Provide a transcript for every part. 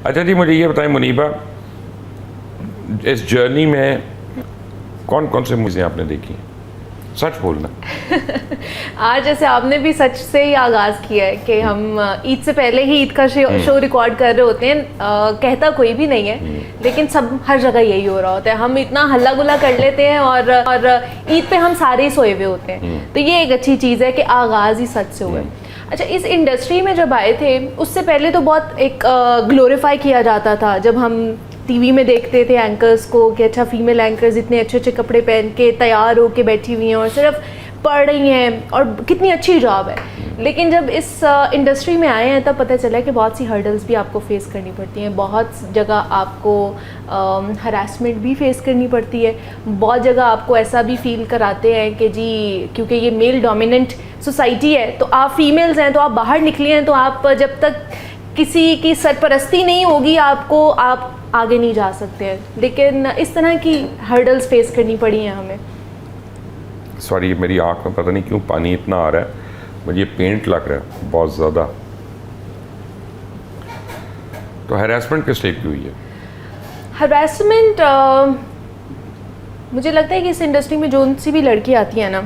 अच्छा जी, मुझे ये बताएं मुनीबा, इस जर्नी में कौन कौन से मूवीज़ आपने देखी? सच बोलना। आज जैसे आपने भी सच से ही आगाज़ किया है कि हम ईद से पहले ही ईद का शो रिकॉर्ड कर रहे होते हैं। कहता कोई भी नहीं है, लेकिन सब हर जगह यही हो रहा होता है। हम इतना हल्ला गुल्ला कर लेते हैं और ईद पे हम सारे ही सोए हुए होते हैं। तो ये एक अच्छी चीज़ है कि आगाज़ ही सच से हुआ है। अच्छा, इस इंडस्ट्री में जब आए थे उससे पहले तो बहुत एक ग्लोरीफाई किया जाता था। जब हम टीवी में देखते थे एंकर्स को कि अच्छा फीमेल एंकर्स इतने अच्छे अच्छे कपड़े पहन के तैयार होके बैठी हुई हैं और सिर्फ पढ़ रही हैं और कितनी अच्छी जॉब है। लेकिन जब इस इंडस्ट्री में आए हैं तब पता चला कि बहुत सी हर्डल्स भी आपको फेस करनी पड़ती हैं। बहुत जगह आपको हरासमेंट भी फेस करनी पड़ती है। बहुत जगह आपको ऐसा भी फील कराते हैं कि जी क्योंकि ये मेल डोमिनेंट सोसाइटी है तो आप फीमेल्स हैं तो आप बाहर निकली हैं तो आप जब तक किसी की सरपरस्ती नहीं होगी आपको आप आगे नहीं जा सकते हैं। लेकिन इस तरह की हर्डल्स फेस करनी पड़ी हैं हमें। सॉरी, मेरी आँख में पता नहीं क्यों पानी इतना आ रहा है, मुझे पेंट लग रहा है बहुत ज़्यादा। तो हैरेसमेंट किस टाइप की हुई है? हरासमेंट मुझे लगता है कि इस इंडस्ट्री में जो सी भी लड़की आती है ना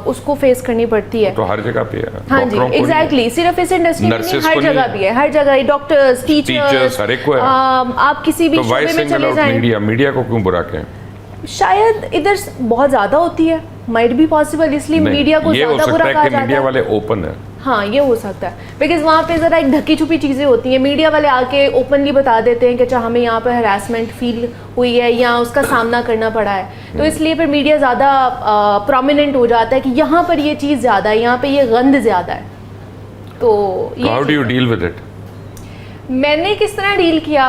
उसको फेस करनी पड़ती है। तो हर जगह पे है। हाँ जी, एग्जैक्टली। सिर्फ इस इंडस्ट्री में नहीं, हर जगह भी है। हर जगह डॉक्टर्स, टीचर्स, हर एक को है। आप किसी भी शोबे में चले जाएं। मीडिया को क्यों बुरा कहें? शायद इधर बहुत ज़्यादा होती है, माइट बी पॉसिबल, इसलिए मीडिया को ज़्यादा बुरा कहा जाता है। मीडिया वाले ओपन है। हाँ, ये हो सकता है बिकॉज वहाँ पे ज़रा एक ढकी छुपी चीज़ें होती हैं। मीडिया वाले आके ओपनली बता देते हैं कि अच्छा हमें यहाँ पर हरासमेंट फील हुई है या उसका सामना करना पड़ा है, तो इसलिए फिर मीडिया ज़्यादा प्रोमिनेंट हो जाता है कि यहाँ पर ये चीज़ ज़्यादा है, यहाँ पे ये गंद ज़्यादा है। तो how do you deal with it? मैंने किस तरह डील किया,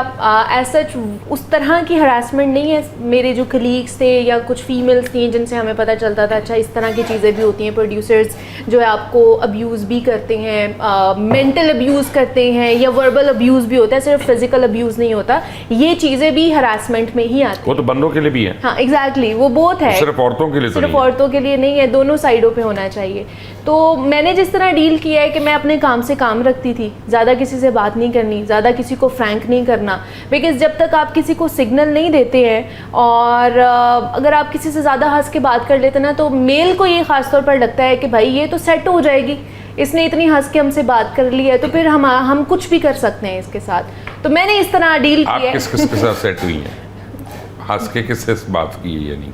एज सच उस तरह की हरासमेंट नहीं है। मेरे जो कलीग्स थे या कुछ फीमेल्स थी जिनसे हमें पता चलता था अच्छा इस तरह की चीज़ें भी होती हैं। प्रोड्यूसर्स जो है आपको अब्यूज़ भी करते हैं, मेंटल अब्यूज़ करते हैं या वर्बल अब्यूज़ भी होता है, सिर्फ फिजिकल अब्यूज़ नहीं होता। ये चीज़ें भी हरासमेंट में ही आती हैं। वो तो बंदों के लिए भी है। हाँ एग्जैक्टली, वो बोथ है, सिर्फ औरतों के लिए, सिर्फ औरतों के लिए नहीं है, दोनों साइडों पे होना चाहिए। तो मैंने जिस तरह डील किया है कि मैं अपने काम से काम रखती थी, ज़्यादा किसी से बात नहीं करनी, ज़्यादा किसी को फ्रैंक नहीं करना। बिकॉज जब तक आप किसी को सिग्नल नहीं देते हैं और अगर आप किसी से ज़्यादा हंस के बात कर लेते ना तो मेल को ये ख़ास तौर पर लगता है कि भाई ये तो सेट हो जाएगी, इसने इतनी हंस के हमसे बात कर ली है तो फिर हम कुछ भी कर सकते हैं इसके साथ। तो मैंने इस तरह डील किया है। किस किस के साथ सेट हुई है? हंस के किससे बात की है? यानी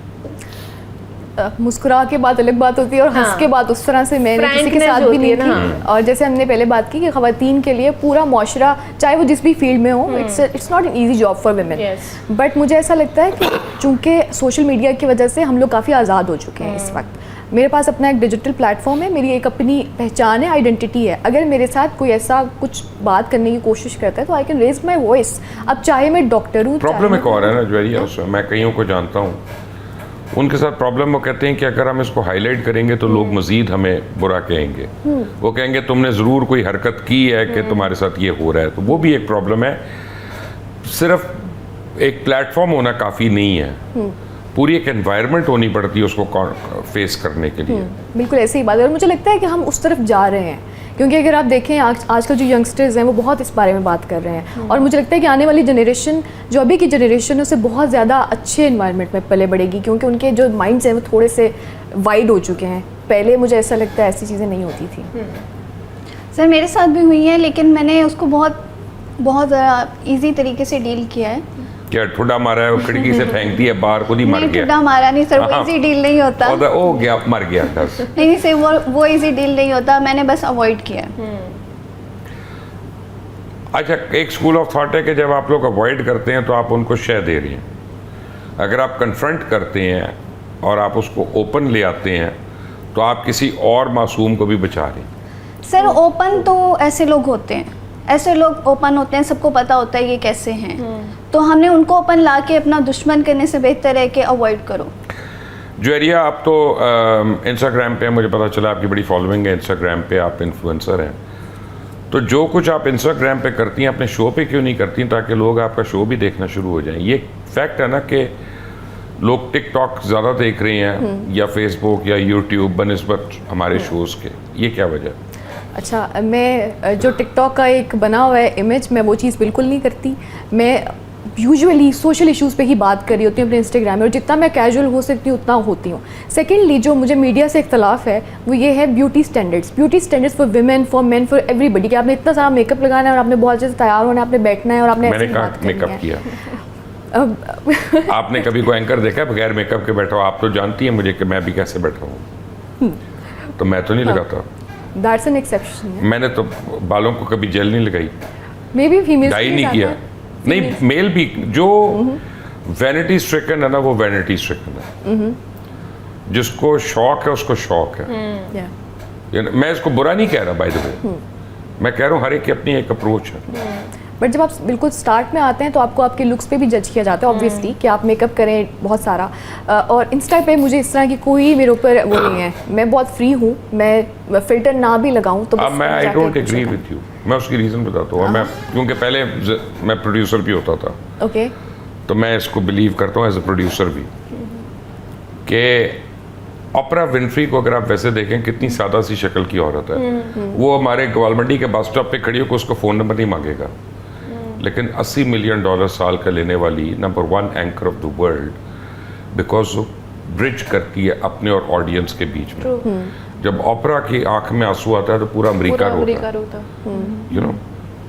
मुस्कुरा के बात अलग बात होती है और हंस के बात उस तरह से मैंने किसी के साथ भी नहीं की। और जैसे हमने पहले बात की कि ख़वातीन के लिए पूरा मुआशरा चाहे वो जिस भी फील्ड में हो, it's not an easy job for women. But मुझे ऐसा लगता है कि चूँकि सोशल मीडिया की वजह से हम लोग काफ़ी आज़ाद हो चुके हैं इस वक्त। मेरे पास अपना एक डिजिटल प्लेटफॉर्म है, मेरी एक अपनी पहचान है, आइडेंटिटी है। अगर मेरे साथ कोई ऐसा कुछ बात करने की कोशिश करता है तो I can raise my voice. अब चाहे मैं डॉक्टर हूँ। प्रॉब्लम एक और है ना ज्वेरिया, उसमें मैं कईयों को जानता हूँ, उनके साथ प्रॉब्लम वो कहते हैं कि अगर हम इसको हाईलाइट करेंगे तो लोग मजीद हमें बुरा कहेंगे। वो कहेंगे तुमने ज़रूर कोई हरकत की है कि तुम्हारे साथ ये हो रहा है। तो वो भी एक प्रॉब्लम है। सिर्फ एक प्लेटफॉर्म होना काफ़ी नहीं है, पूरी एक एनवायरनमेंट होनी पड़ती है उसको फेस करने के लिए। बिल्कुल ऐसी ही बात है और मुझे लगता है कि हम उस तरफ जा रहे हैं, क्योंकि अगर आप देखें आजकल जो यंगस्टर्स हैं वो बहुत इस बारे में बात कर रहे हैं। और मुझे लगता है कि आने वाली जनरेशन, जो अभी की जनरेशन है, उसे बहुत ज़्यादा अच्छे एनवायरनमेंट में पले बढ़ेगी, क्योंकि उनके जो माइंड्स हैं वो थोड़े से वाइड हो चुके हैं। पहले मुझे ऐसा लगता है ऐसी चीज़ें नहीं होती थी। सर मेरे साथ भी हुई हैं, लेकिन मैंने उसको बहुत ईजी तरीके से डील किया है। क्या ठुड्डा मारा है, वो खिड़की से फेंकती है बाहर, खुद ही मर गया? ठुड्डा मारा नहीं सर, वो इजी डील नहीं होता। ओ गया, मर गया बस। नहीं सर, वो इजी डील नहीं होता, मैंने बस अवॉइड किया। अच्छा, एक स्कूल ऑफ थॉट है कि जब आप लोग अवॉइड करते हैं तो आप उनको शय दे रहे हैं, अगर आप कन्फ्रंट करते हैं और आप उसको ओपन ले आते हैं तो आप किसी और मासूम को भी बचा रहे हैं। सर ओपन तो ऐसे लोग होते हैं, ऐसे लोग ओपन होते हैं, सबको पता होता है ये कैसे हैं। तो हमने उनको ओपन ला के अपना दुश्मन करने से बेहतर है कि अवॉइड करो। ज्वेरिया, आप तो इंस्टाग्राम पे, मुझे पता चला आपकी बड़ी फॉलोइंग है इंस्टाग्राम पे, आप इन्फ्लुएंसर हैं। तो जो कुछ आप इंस्टाग्राम पे करती हैं अपने शो पे क्यों नहीं करती, ताकि लोग आपका शो भी देखना शुरू हो जाएं? ये फैक्ट है ना कि लोग टिकटॉक ज़्यादा देख रहे हैं या फेसबुक या यूट्यूब बनिस्बत हमारे शोज़ के, ये क्या वजह? अच्छा, मैं जो टिकटॉक का एक बना हुआ है इमेज, मैं वो चीज़ बिल्कुल नहीं करती। मैं यूजुअली सोशल इश्यूज़ पे ही बात कर रही होती हूँ अपने इंस्टाग्राम में, और जितना मैं कैजुअल हो सकती हूँ उतना होती हूँ। सेकेंडली, जो मुझे मीडिया से इख्तलाफ है वो ये है beauty standards for women, for main, for everybody, कि आपने इतना सारा मेकअप लगाना है और आपने बहुत अच्छे से तैयार होना है, आपने बैठना है और आपने मैंने ऐसे कहा बात करनी मेकअप है। किया। आपने कभी कोई एंकर देखा है बगैर मेकअप के बैठा हो? आप तो जानती हैं मुझे कि मैं भी कैसे बैठा हूँ, तो मैं तो नहीं लगाता। That's an exception. मैंने तो बालों को कभी जेल नहीं लगाई, मे बी फीमेल डाई नहीं किया। नहीं, मेल भी जो वैनिटी स्ट्रिकन है ना, वो वैनिटी स्ट्रिकन है। जिसको शौक है उसको शौक है। मैं इसको बुरा नहीं कह रहा, बाय द वे, मैं कह रहा हूँ हर एक की अपनी एक अप्रोच है। बट जब आप बिल्कुल स्टार्ट में आते हैं तो आपको आपके लुक्स पे भी जज किया जाता है ऑब्वियसली, कि आप मेकअप करें बहुत सारा। और इंस्टा पे मुझे इस तरह की कोई मेरे ऊपर वो नहीं है, मैं बहुत फ्री हूँ, मैं फिल्टर ना भी लगाऊँ तो अब मैं I don't agree with you, मैं उसकी रीज़न बताता हूँ। मैं क्योंकि पहले मैं प्रोड्यूसर भी होता था, ओके, तो मैं इसको बिलीव करता हूँ एज ए प्रोड्यूसर भी, कि ऑपरा विनफ्री को अगर आप वैसे देखें, कितनी सादा सी शक्ल की औरत है। वो हमारे ग्वालमंडी के बस स्टॉप पे खड़ी होकर उसको फ़ोन नंबर नहीं मांगेगा, लेकिन $80 मिलियन साल का लेने वाली number 1 anchor of the world, because वो ब्रिज करती है अपने और ऑडियंस के बीच में। जब ऑपरा की आंख में आंसू आता है तो पूरा अमेरिका रोता है, यू नो।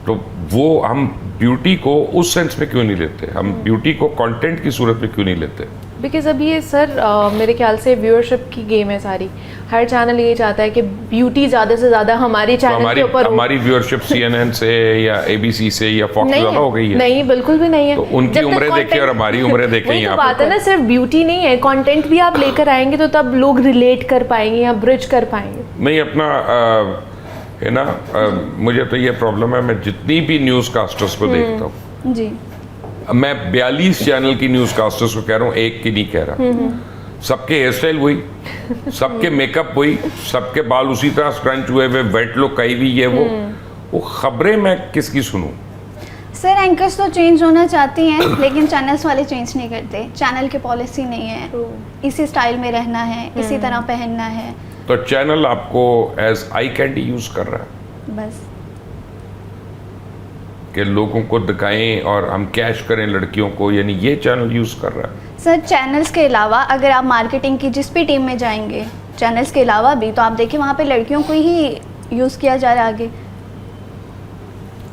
तो वो हम ब्यूटी को उस सेंस में क्यों नहीं लेते, हम ब्यूटी को कंटेंट की सूरत में क्यों नहीं लेते? बिकॉज अब ये सर मेरे ख्याल से व्यूअरशिप की गेम है सारी। हर चैनल ये चाहता है कि ब्यूटी ज़्यादा से ज़्यादा हमारे तो चैनल के ऊपर हो। हमारी व्यूअरशिप CNN से या ABC से या फॉक्स नहीं ज़्यादा हो गई है? नहीं, बिल्कुल भी नहीं है। तो उनकी जब तक उम्रें देखें content- और हमारी उम्रें देखें वही तो यहाँ बात पर। है ना, सिर्फ ब्यूटी नहीं है, कंटेंट भी आप लेकर आएंगे तो तब लोग रिलेट कर पाएंगे या ब्रिज कर पाएंगे। नहीं, अपना है ना, मुझे तो ये प्रॉब्लम है, मैं जितनी भी न्यूज़ कास्टर्स को देखता हूँ, जी, मैं 42 चैनल की न्यूज़ कास्टर्स को कह रहा हूँ, एक की नहीं कह रहा। सबके हेयर स्टाइल वही, सबके मेकअप वही, सबके बाल उसी तरह स्क्रंच हुए हुए, वेट लुक कही हुई है। वो खबरें मैं किसकी सुनूं? सर एंकर्स तो चेंज होना चाहती हैं, लेकिन चैनल्स वाले चेंज नहीं करते। चैनल की पॉलिसी नहीं है, इसी स्टाइल में रहना है, इसी तरह पहनना है। तो चैनल आपको एज आई कैंडी यूज़ कर रहा है बस कि लोगों को दिखाएं और हम कैश करें लड़कियों को, यानी ये चैनल यूज़ कर रहा है। सर चैनल्स के अलावा अगर आप मार्केटिंग की जिस भी टीम में जाएंगे, चैनल्स के अलावा भी, तो आप देखिए वहाँ पे लड़कियों को ही यूज़ किया जा रहा है आगे।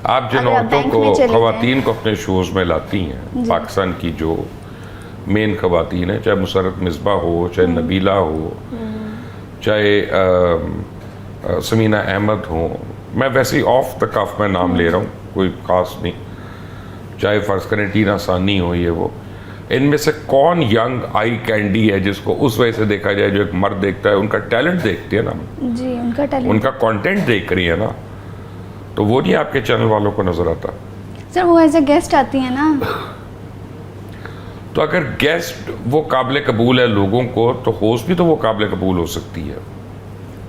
आप जिन अगर आप औरतों बैंक को, में चले खवातीन को अपने शोज़ में लाती हैं, पाकिस्तान की जो मेन खवातीन है, चाहे मुसर्रत मिसबा हो, चाहे नबीला हो, चाहे समीना अहमद हो, मैं वैसे ही ऑफ द कफ में नाम ले रहा हूँ, कोई खास नहीं, चाहे फ़र्ज़ करें टीना सानी हो, ये वो, इनमें से कौन यंग आई कैंडी है जिसको उस वजह से देखा जाए जो एक मर्द देखता है? उनका टैलेंट देखती है ना, जी, उनका टैलेंट, उनका कंटेंट देख रही है ना, तो वो नहीं आपके चैनल वालों को नजर आता। सर वो एज ए गेस्ट आती है ना। तो अगर गेस्ट वो काबिल कबूल है लोगों को, तो होस्ट भी तो वो काबिल कबूल हो सकती है।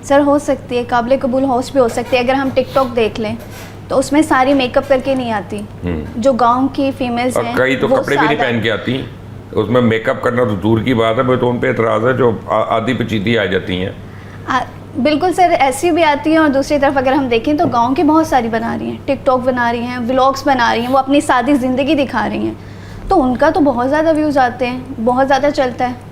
सर हो सकती है, काबिल कबूल होस्ट भी हो सकती है। अगर हम टिकटॉक देख लें तो उसमें सारी मेकअप करके नहीं आती, जो गांव की फीमेल्स और हैं कई तो वो कपड़े भी नहीं सादा- पहन के आती, उसमें मेकअप करना तो दूर की बात है। मैं तो उन पे एतराज़ है जो आधी पचीती आ जाती हैं। बिल्कुल सर, ऐसी भी आती हैं। और दूसरी तरफ अगर हम देखें तो गांव की बहुत सारी बना रही हैं, टिकटॉक बना रही हैं, व्लॉग्स बना रही हैं, वो अपनी सादी ज़िंदगी दिखा रही हैं, तो उनका तो बहुत ज़्यादा व्यूज़ आते हैं, बहुत ज़्यादा चलता है।